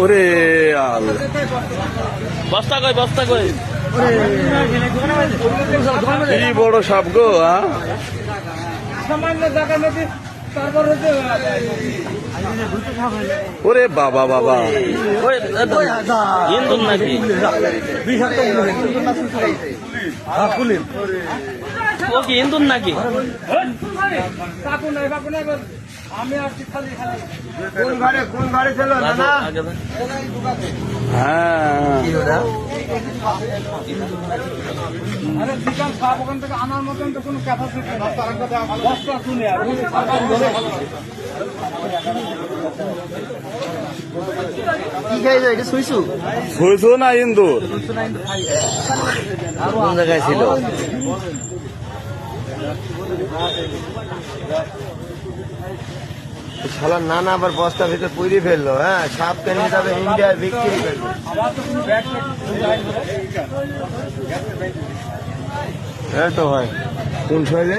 ওরে আল্লাহ, বস্তা কই বস্তা কই, কি বড় সাপ গো। ওরে বাবা বাবা, ইন্দুর নাকি? ও কি ইন্দুর নাকি? আমি আসছি খালি খালি কোন ঘরে ছিল না? হ্যাঁ আরে বিকাল সাপ ওখান থেকে আনার মতন তো কোনো ক্যাপাসিটি নেই। বস্তা শুনে আর কি খাইছো এটা? শুইছু শুইছো না ইন্দুর? কোন জায়গায় ছিল? শালা নানা আবার বস্তা ভিতরে পুড়িয়ে ফেললো। হ্যাঁ, সাপ কেনে যাবে ইন্ডিয়ায় বিক্রি করবে। এই তো হয় কোন শৈলে